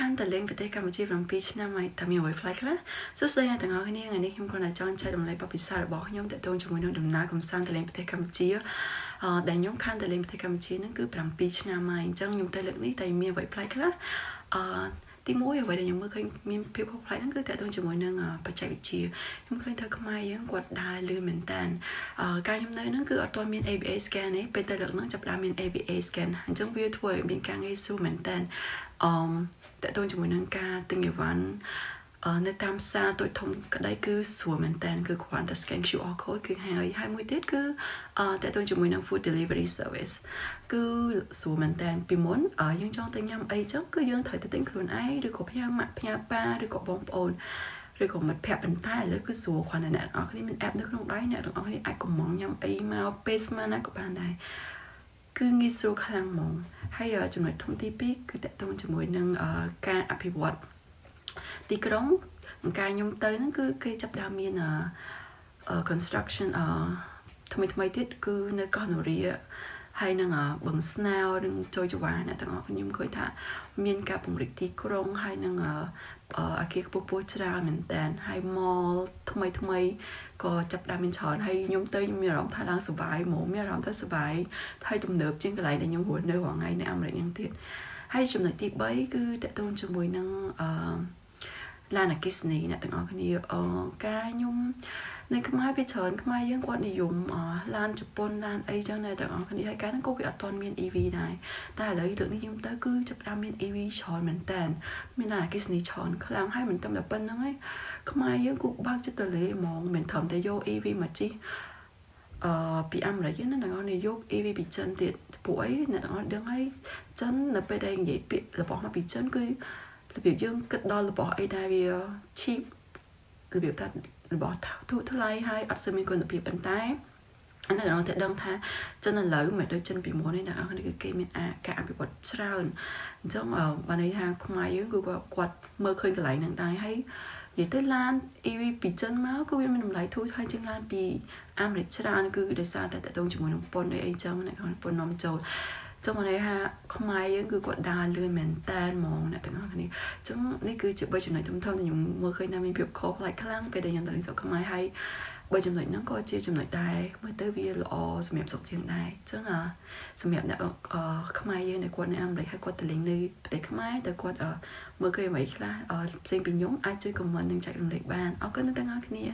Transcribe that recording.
khăn từ lên về Campuchia from beach năm mai tạm nhiều với flight lá số đây là từng ngày này em còn là cho anh trai đồng lại bảo bị sao bỏ nhóm tại tôi chúng mình đừng nói cùng sang từ lên về Campuchia để nhóm khăn từ lên về Campuchia nó cứ from beach năm mai chẳng nhóm tay lực ní tay miêu với flight lá tí mũi vậy để nhóm mới khơi miêu phiêu không flight nó cứ tại tôi chúng mình đang bật chạy chia em khơi thơ không ai giống quạt đài lươn mình tàn cái nhóm đấy nó cứ ở toàn miền ABA scan ấy bên tay lực nó chập đá miền ABA scan hành trong video thôi miền càng ngay su mình tàn tại tôi chúng mình nâng ca từng nhiều ván nơi tam xa tôi thông cái đấy cứ sủa mình tàn cứ khoản ta scan QR code cứ 20 tiết cứ tại tôi chúng mình nâng food delivery service cứ sủa mình tàn vì muốn ở những trong tay nhâm ấy chắc cứ dương thời ta tínhខ្លួនấy được có phía mặt phía ba được có bóng ồn rồi còn mặt pẹp bên taiแล้วcứ sủa khoản này nè ở cái mình ép nước trong đấy nè ở cái ai cũng mong nhâm ấy mà base mà nãy của bạn này cứ nghĩ số khả năng mong hayចំណុចធំទី2គឺតកតងជាមួយនឹងការអភិវឌ្ឍទីក្រុងការខ្ញុំទៅហ្នឹងគឺគេចាប់ដើមមានconstruction ថ្មីទៀតគឺនៅកោះនរាហើយនឹងបឹងស្នោនឹងចូលចង្វាអ្នកទាំងអស់ខ្ញុំឃើញថាមានការពង្រីកទីក្រុងហើយនឹងអគារខ្ពស់ៗច្រើនមែនតើហើយ mall ថ្មីក៏ចាប់ដើមមានច្រើនហើយខ្ញុំទៅខ្ញុំមានអារម្មណ៍ថាឡើងសុបាយហ្មងមានអារម្មណ៍ថាសុបាយហើយទំនើបជាងកន្លែងដែលខ្ញុំរស់នៅរាល់ថ្ងៃនៅអាមេរិកហ្នឹងទៀតហើយចំណុចទី3គឺតកតងជាមួយនឹងឡានអគ្គិសនីអ្នកទាំងអស់គ្នាការខ្ញុំនៅខ្មែរវាច្រើនខ្មែរយើងគាត់និយមឡានជប៉ុនឡានអីចឹងដែរទាំងអស់គ្នាហើយកាលហ្នឹងក៏វាអត់ទាន់មាន EV ដែរតែឥឡូវលើកនេះខ្ញុំទៅគឺចាប់ដើមមាន EV ច្រើនមែនតើមានឡានអគ្គិសនីច្រើនខ្លាំងហើយមិនត្រឹមតែប៉ុណ្្នឹងឯងខ្មែរយើងគូបើកចិត្តទៅលេហ្មងមិនត្រឹមតែយក EV មកជិះពីអាមេរិកណាអ្នកនរយក EV ពីចិនទៀតពួកអីអ្នកនរដឹងហើយចិននៅពេលដែលនិយាយពាក្យរបស់មកពីចិនគឺរបៀបយើងគិតដល់របស់អីដែលវា cheap របៀបថារបស់ធូរថ្លៃហើយអត់សូវមានគុណភាពប៉ុន្តែអញ្ចឹងเราតែដឹងថាចិនឥឡូវមិនដូចចិនពីមុនទេណាគឺគេមានការអភិវឌ្ឍច្រើនអញ្ចឹងបានន័យថាខ្មែរយើងគឺគាត់មើលឃើញកន្លែងហ្នឹងដែរហើយនិយាយទៅឡាន EV ពីចិនមកគឺវាមានតម្លៃធូរថ្លៃជាងឡានពីអាមេរិកច្រើនគឺដោយសារតែតកតងជាមួយនឹងប៉ុនអីចឹងណាប៉ុននាំចូលចឹងមកន័យថាខ្មែរយើងគឺគាត់ដើរលឿនមែនតែនហ្មងអ្នកទាំងអស់គ្នាចឹងនេះគឺជា3ចំណុចធំៗដែលខ្ញុំមើលឃើញថាមានភាពខុសប្លែកខ្លាំងពេលដែលខ្ញុំទៅស្រុកខ្មែរហើយ3ចំណុចហ្នឹងក៏ជាចំណុចដែរមើលទៅវាល្អសម្រាប់ស្រុកយើងដែរចឹងសម្រាប់អ្នកខ្មែរយើងដែលគាត់នៅអាមេរិកហើយគាត់ទៅលេងនៅប្រទេសខ្មែរតែគាត់មើលឃើញអ្វីខ្លះផ្សេងពីខ្ញុំអាចជួយ comment និងចែករំលែកបានអរគុណអ្នកទាំងអស់គ្នា